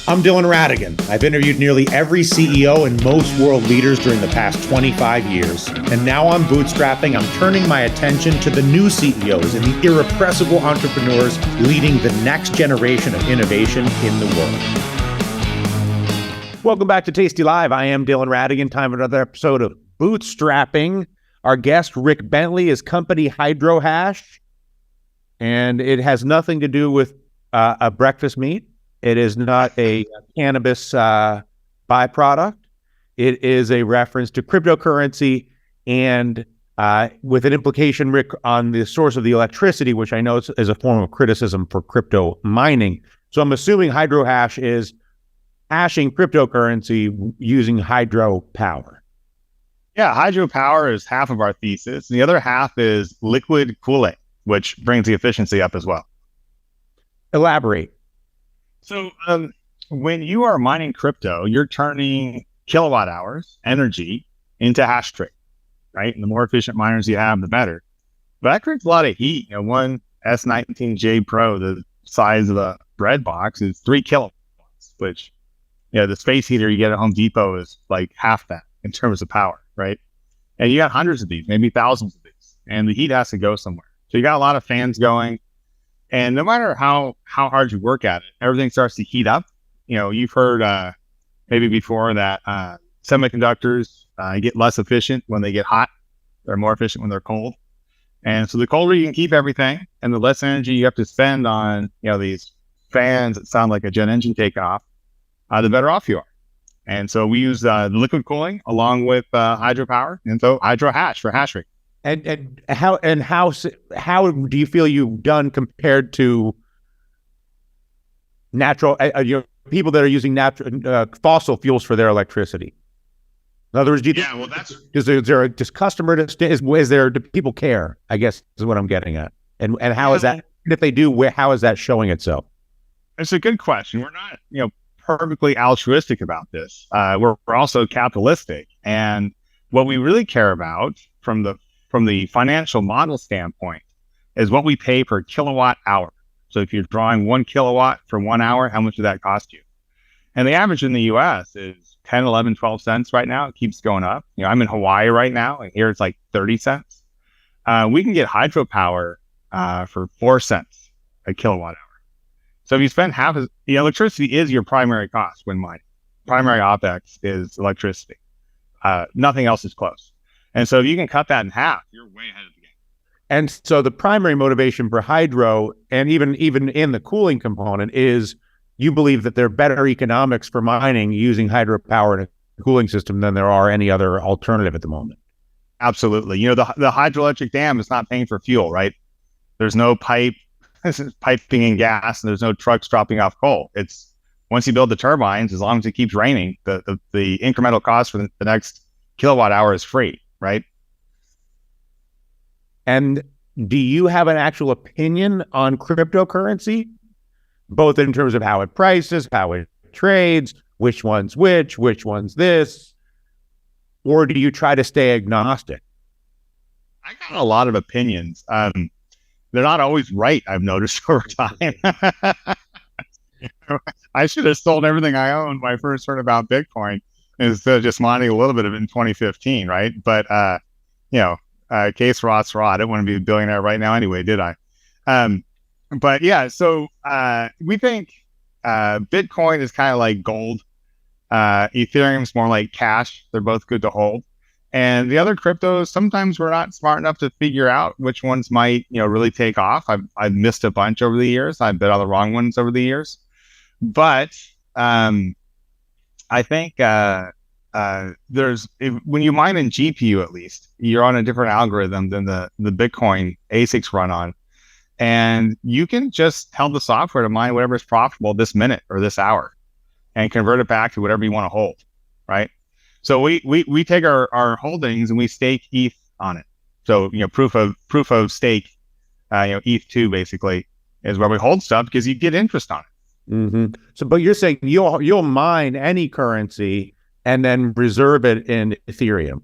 I'm Dylan Radigan. I've interviewed nearly every CEO and most world leaders during the past 25 years. And now I'm bootstrapping. I'm turning my attention to the new CEOs and the irrepressible entrepreneurs leading the next generation of innovation in the world. Welcome back to Tasty Live. I am Dylan Radigan. Time for another episode of Bootstrapping. Our guest, Rick Bentley, is company Hydrohash. And it has nothing to do with a breakfast meat. It is not a cannabis byproduct. It is a reference to cryptocurrency and with an implication, Rick, on the source of the electricity, which I know is a form of criticism for crypto mining. So I'm assuming Hydrohash is hashing cryptocurrency using hydropower. Yeah, hydropower is half of our thesis. And the other half is liquid cooling, which brings the efficiency up as well. Elaborate. So when you are mining crypto, you're turning kilowatt hours, energy, into hash rate, right? And the more efficient miners you have, the better. But that creates a lot of heat. One S19J Pro, the size of a bread box, is 3 kilowatts, which, the space heater you get at Home Depot is like half that in terms of power, right? And you got hundreds of these, maybe thousands of these, and the heat has to go somewhere. So you got a lot of fans going. And no matter how hard you work at it, everything starts to heat up. You've heard maybe before that semiconductors get less efficient when they get hot. They're more efficient when they're cold. And so the colder you can keep everything and the less energy you have to spend on, these fans that sound like a jet engine takeoff, the better off you are. And so we use the liquid cooling along with hydropower, and so Hydrohash for hash rate. And how do you feel you've done compared to natural people that are using natural fossil fuels for their electricity? In other words, do people care? I guess is what I'm getting at. And how is that? If they do, how is that showing itself? It's a good question. We're not perfectly altruistic about this. We're also capitalistic, and what we really care about from the financial model standpoint is what we pay per kilowatt hour. So if you're drawing 1 kilowatt for 1 hour, how much does that cost you? And the average in the US is 10, 11, 12 cents right now. It keeps going up. I'm in Hawaii right now, and here it's like 30 cents. We can get hydropower for 4 cents a kilowatt hour. So if you spend half of the electricity is your primary cost when mining. Primary OpEx is electricity. Nothing else is close. And so if you can cut that in half, you're way ahead of the game. And so the primary motivation for hydro, and even in the cooling component, is you believe that there are better economics for mining using hydropower in a cooling system than there are any other alternative at the moment. Absolutely. The hydroelectric dam is not paying for fuel, right? There's no piping in gas, and there's no trucks dropping off coal. It's once you build the turbines, as long as it keeps raining, the incremental cost for the next kilowatt hour is free. Right. And do you have an actual opinion on cryptocurrency, both in terms of how it prices, how it trades, which one's which one's this, or do you try to stay agnostic? I got a lot of opinions. They're not always right, I've noticed over time. I should have sold everything I owned when I first heard about Bitcoin, instead of just mining a little bit of it in 2015, right? But, case Roth's raw. I didn't want to be a billionaire right now anyway, did I? But yeah, so we think Bitcoin is kind of like gold. Ethereum's more like cash. They're both good to hold. And the other cryptos, sometimes we're not smart enough to figure out which ones might, really take off. I've missed a bunch over the years. I've bet on the wrong ones over the years. But I think when you mine in GPU, at least, you're on a different algorithm than the Bitcoin ASICs run on. And you can just tell the software to mine whatever is profitable this minute or this hour and convert it back to whatever you want to hold, right? So we take our holdings and we stake ETH on it. So, proof of stake, ETH2 basically is where we hold stuff because you get interest on it. Mm-hmm. So, but you're saying you'll mine any currency and then reserve it in Ethereum.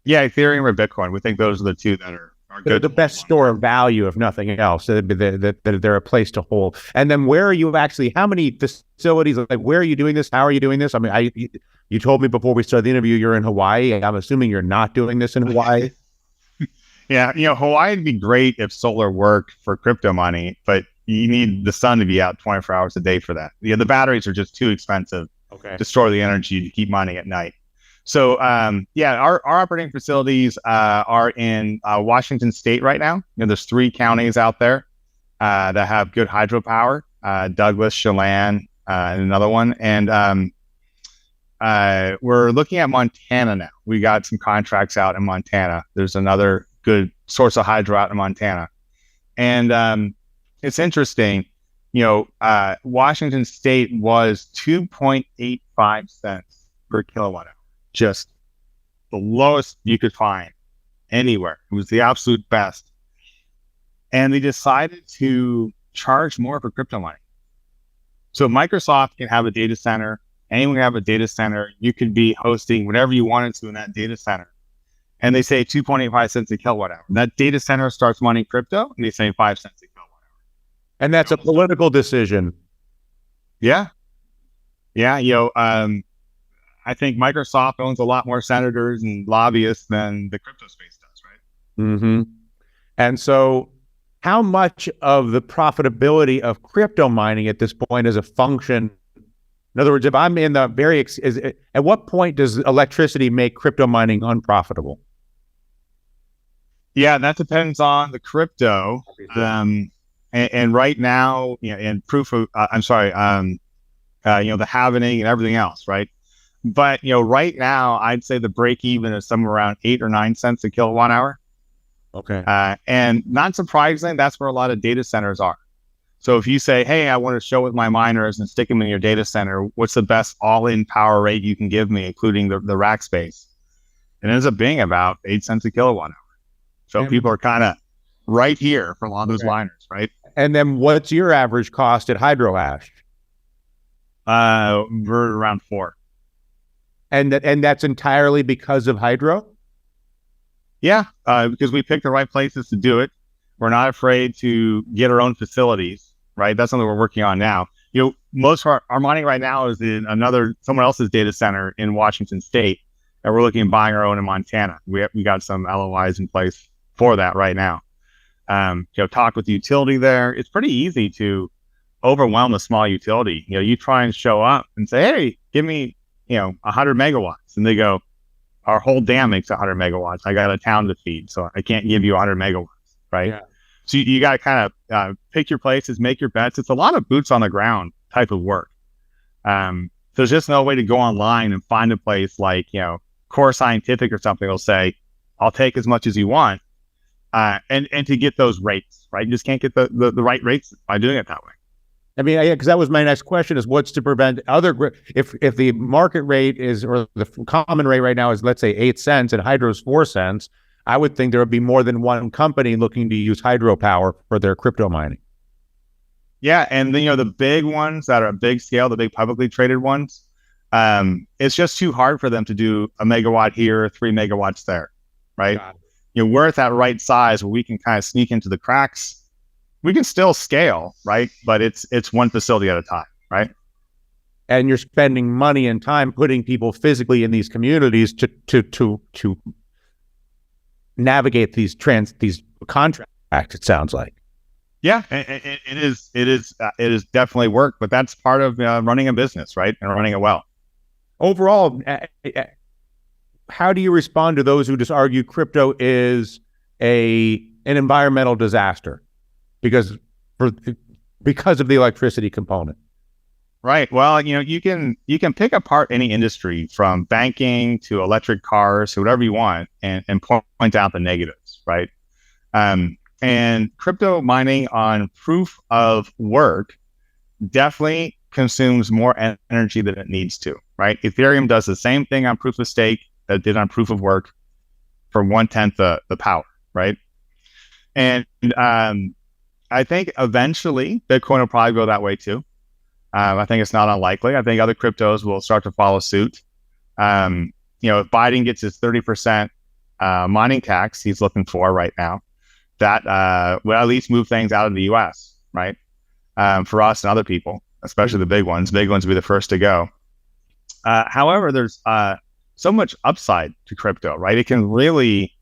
Yeah, Ethereum or Bitcoin. We think those are the two that are They're the best store of value, if nothing else. That they're a place to hold. And then where are you actually? How many facilities? Like, where are you doing this? How are you doing this? I mean, you told me before we started the interview you're in Hawaii. I'm assuming you're not doing this in Hawaii. Yeah, Hawaii would be great if solar worked for crypto mining, but you need the sun to be out 24 hours a day for that. The batteries are just too expensive to store the energy to keep mining at night. So, our operating facilities are in Washington State right now. There's 3 counties out there that have good hydropower, Douglas, Chelan, and another one. And we're looking at Montana now. We got some contracts out in Montana. There's another good source of hydro out in Montana. And it's interesting, Washington State was 2.85 cents per kilowatt hour. Just the lowest you could find anywhere. It was the absolute best. And they decided to charge more for crypto mining. So Microsoft can have a data center. Anyone can have a data center. You could be hosting whatever you wanted to in that data center. And they say 2.85 cents a kilowatt hour. That data center starts mining crypto, and they say 5 cents a kilowatt hour. And that's a political decision. Yeah. Yeah. I think Microsoft owns a lot more senators and lobbyists than the crypto space does, right? Mm-hmm. And so how much of the profitability of crypto mining at this point is a function? In other words, if I'm in the at what point does electricity make crypto mining unprofitable? Yeah, that depends on the crypto. And right now, in proof of, the halvening and everything else, right? But, right now, I'd say the break even is somewhere around 8 or 9 cents a kilowatt hour. Okay. And not surprisingly, that's where a lot of data centers are. So if you say, hey, I want to show with my miners and stick them in your data center, what's the best all-in power rate you can give me, including the rack space? It ends up being about 8 cents a kilowatt hour. So people are kind of right here for a lot of those miners, right? And then what's your average cost at Hydrohash? We're around 4. And that's entirely because of hydro? Yeah, because we picked the right places to do it. We're not afraid to get our own facilities, right? That's something we're working on now. Most of our mining right now is in someone else's data center in Washington State, and we're looking at buying our own in Montana. We got some LOIs in place for that right now. Talk with the utility there. It's pretty easy to overwhelm a small utility. You try and show up and say, hey, give me 100 megawatts. And they go, our whole dam makes 100 megawatts. I got a town to feed, so I can't give you 100 megawatts, right? Yeah. So you got to kind of pick your places, make your bets. It's a lot of boots on the ground type of work. There's just no way to go online and find a place like, Core Scientific or something will say, I'll take as much as you want. And to get those rates, right? You just can't get the right rates by doing it that way. I mean, because that was my next question: is what's to prevent if the market rate or the common rate right now is, let's say, 8 cents and hydro's 4 cents, I would think there would be more than one company looking to use hydropower for their crypto mining. Yeah, and the big ones that are big scale, the big publicly traded ones, it's just too hard for them to do a megawatt here, 3 megawatts there, right? We're at that right size where we can kind of sneak into the cracks. We can still scale, right? But it's one facility at a time, right? And you're spending money and time putting people physically in these communities to navigate these contracts. It sounds like. Yeah, it is definitely work, but that's part of running a business, right? And running it well. Overall, how do you respond to those who just argue crypto is an environmental disaster because of the electricity component? Right. Well, you can pick apart any industry from banking to electric cars to whatever you want and point out the negatives, right? And crypto mining on proof of work definitely consumes more energy than it needs to, right? Ethereum does the same thing on proof of stake that it did on proof of work for 1/10 the power, right? And I think eventually Bitcoin will probably go that way too. I think it's not unlikely. I think other cryptos will start to follow suit. If Biden gets his 30% mining tax he's looking for right now, that would at least move things out of the U.S., right? For us and other people, especially the big ones. Big ones will be the first to go. However, there's so much upside to crypto, right? It can really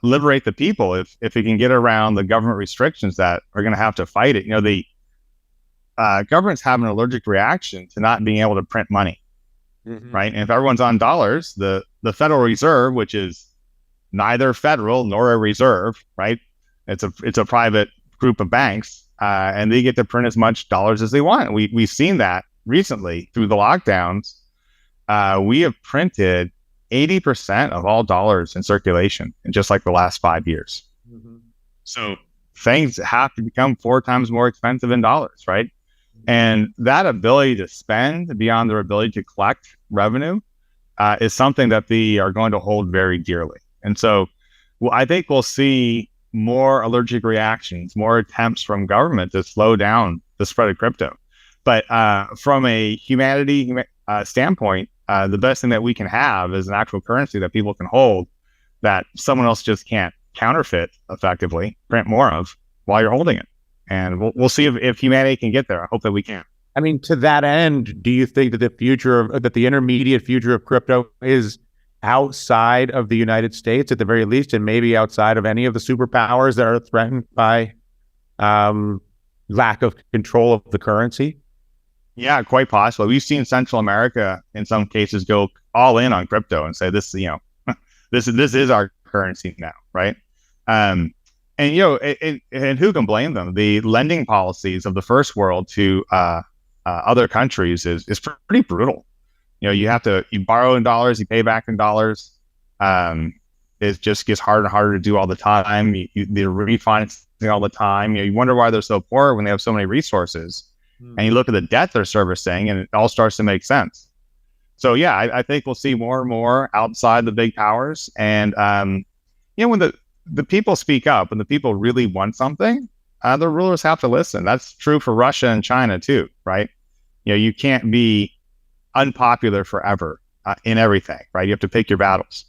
liberate the people if it can get around the government restrictions that are going to have to fight it. The governments have an allergic reaction to not being able to print money, right? And if everyone's on dollars, the Federal Reserve, which is neither federal nor a reserve, right? It's a private group of banks, and they get to print as much dollars as they want. We've seen that recently through the lockdowns. We have printed 80% of all dollars in circulation in just like the last 5 years. So things have to become 4 times more expensive in dollars, right? And that ability to spend beyond their ability to collect revenue is something that they are going to hold very dearly. And so I think we'll see more allergic reactions, more attempts from government to slow down the spread of crypto. But from a humanity standpoint, the best thing that we can have is an actual currency that people can hold that someone else just can't counterfeit effectively, print more of while you're holding it. And we'll see if humanity can get there. I hope that we can. I mean, to that end, do you think that the intermediate future of crypto is outside of the United States at the very least, and maybe outside of any of the superpowers that are threatened by lack of control of the currency? Yeah, quite possibly. We've seen Central America in some cases go all in on crypto and say this is our currency now, right? And who can blame them? The lending policies of the first world to other countries is pretty brutal. You borrow in dollars, you pay back in dollars. It just gets harder and harder to do all the time. They're refinancing all the time. You wonder why they're so poor when they have so many resources. And you look at the debt they're servicing, and it all starts to make sense. So yeah, I think we'll see more and more outside the big powers. And when the people speak up, when the people really want something, the rulers have to listen. That's true for Russia and China too, right? You can't be unpopular forever in everything, right? You have to pick your battles,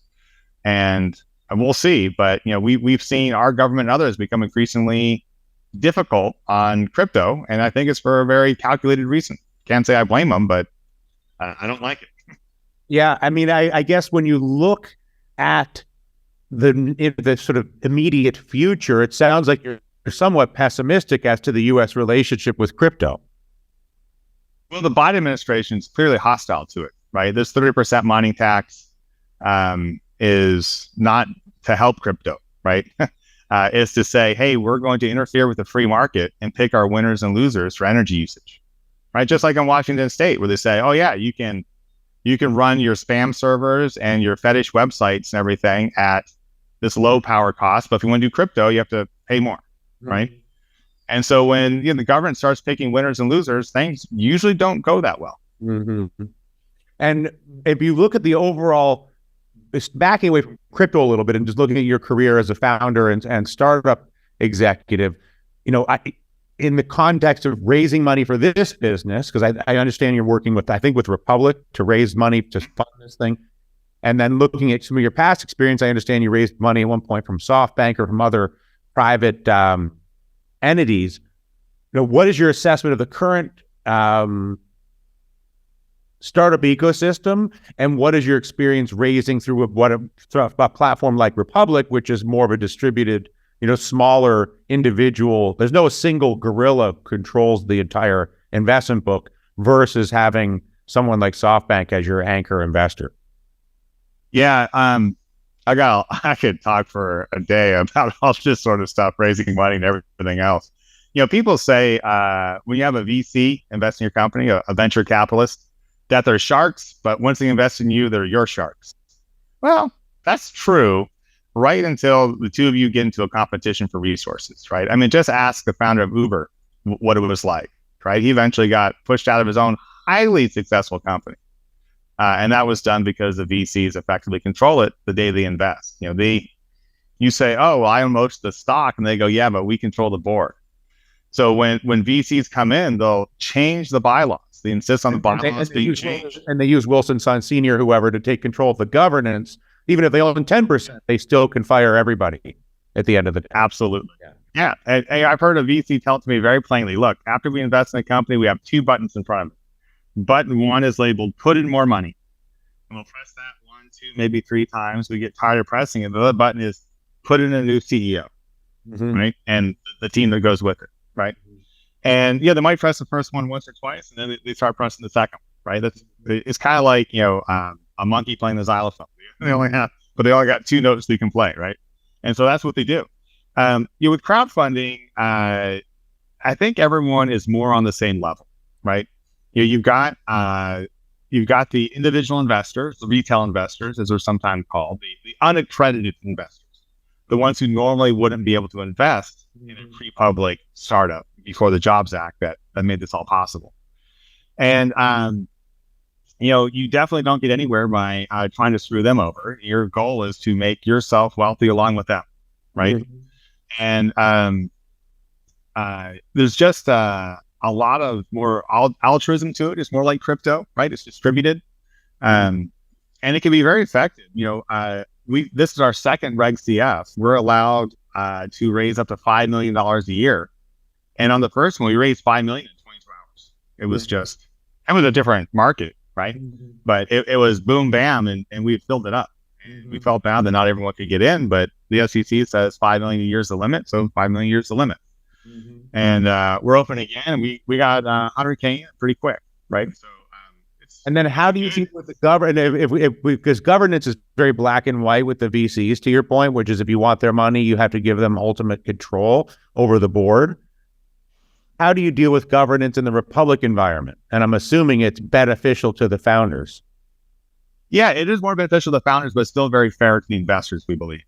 and we'll see. But we've seen our government and others become increasingly difficult on crypto, and I think it's for a very calculated reason. Can't say I blame them, but I don't like it. Yeah, I mean, I guess when you look at the sort of immediate future, it sounds like you're somewhat pessimistic as to the U.S. relationship with crypto. Well, the Biden administration is clearly hostile to it, right? This 30% mining tax is not to help crypto, right? Is to say, hey, we're going to interfere with the free market and pick our winners and losers for energy usage, right? Just like in Washington State, where they say, oh yeah, you can run your spam servers and your fetish websites and everything at this low power cost, but if you want to do crypto, you have to pay more, right? And so when the government starts picking winners and losers, things usually don't go that well. And if you look at the overall, backing away from crypto a little bit and just looking at your career as a founder and startup executive, in the context of raising money for this business, because I understand you're working with Republic to raise money to fund this thing. And then looking at some of your past experience, I understand you raised money at one point from SoftBank or from other private entities. What is your assessment of the current startup ecosystem, and what is your experience raising through a platform like Republic, which is more of a distributed, smaller individual? There's no single gorilla controls the entire investment book versus having someone like SoftBank as your anchor investor. Yeah, I could talk for a day about all this sort of stuff, raising money and everything else. People say when you have a VC invest in your company, a venture capitalist, that they're sharks, but once they invest in you, they're your sharks. Well, that's true right until the two of you get into a competition for resources, right? I mean, just ask the founder of Uber what it was like, right? He eventually got pushed out of his own highly successful company. And that was done because the VCs effectively control it the day they invest. You say, oh, well, I own most of the stock. And they go, yeah, but we control the board. So when VCs come in, they'll change the bylaws. They insist on the bylaws being changed. And they use Wilson Son Sr., whoever, to take control of the governance. Even if they own 10%, they still can fire everybody at the end of the day. Absolutely. Yeah. And I've heard a VC tell it to me very plainly, look, after we invest in a company, we have two buttons in front of it. Button one is labeled, put in more money. And we'll press that 1, 2, maybe 3 times. We get tired of pressing it. The other button is put in a new CEO, right? And the team that goes with it, right? And yeah, they might press the first one once or twice, and then they start pressing the second, right? It's kind of like, a monkey playing the xylophone. They only got 2 notes they can play, right? And so that's what they do. With crowdfunding, I think everyone is more on the same level, right? You've got the individual investors, the retail investors, as they're sometimes called, the unaccredited investors, the ones who normally wouldn't be able to invest in a pre-public startup before the Jobs Act that made this all possible. And you definitely don't get anywhere by trying to screw them over. Your goal is to make yourself wealthy along with them, right? And there's just a lot of more altruism to it. It's more like crypto, right? It's distributed, and it can be very effective. This is our second Reg CF. We're allowed to raise up to $5 million a year, and on the first one, we raised $5 million in 22 hours. It was it was a different market, right? But it was boom, bam, and we filled it up. And we felt bad that not everyone could get in, but the SEC says 5 million a year is the limit, so 5 million a year is the limit. And we're open again, and we got 100K pretty quick, right? So, and then how do you see with the government? Because governance is very black and white with the VCs, to your point, which is if you want their money, you have to give them ultimate control over the board. How do you deal with governance in the Republic environment? And I'm assuming it's beneficial to the founders. Yeah, it is more beneficial to the founders, but still very fair to the investors, we believe.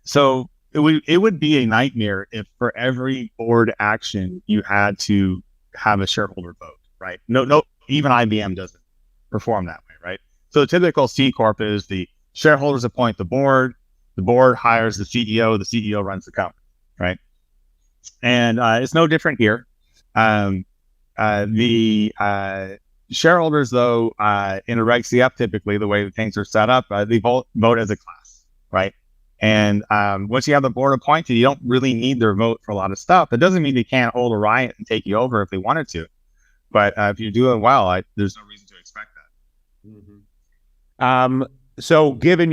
So it would be a nightmare if for every board action you had to have a shareholder vote, right? No, even IBM doesn't perform that way, right? So the typical C Corp is the shareholders appoint the board hires the CEO runs the company, right? And it's no different here. The shareholders, though, in a Reg CF, typically the way things are set up, they vote as a class, right? And once you have the board appointed, you don't really need their vote for a lot of stuff. It doesn't mean they can't hold a riot and take you over if they wanted to. But if you're doing well, there's no reason to expect that. So given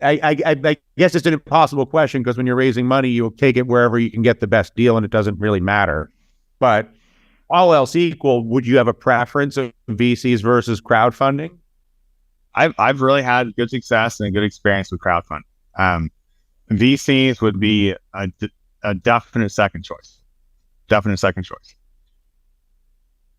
I guess it's an impossible question, because when you're raising money, you'll take it wherever you can get the best deal, and it doesn't really matter. But all else equal, would you have a preference of VCs versus crowdfunding? I've really had good success and a good experience with crowdfunding. VCs would be a definite second choice.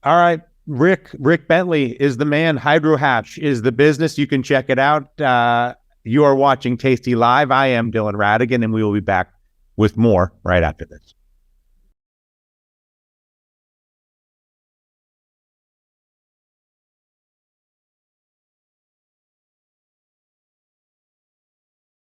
All right. Rick Bentley is the man. Hydrohash is the business. You can check it out. You are watching Tasty Live. I am Dylan Radigan, and we will be back with more right after this.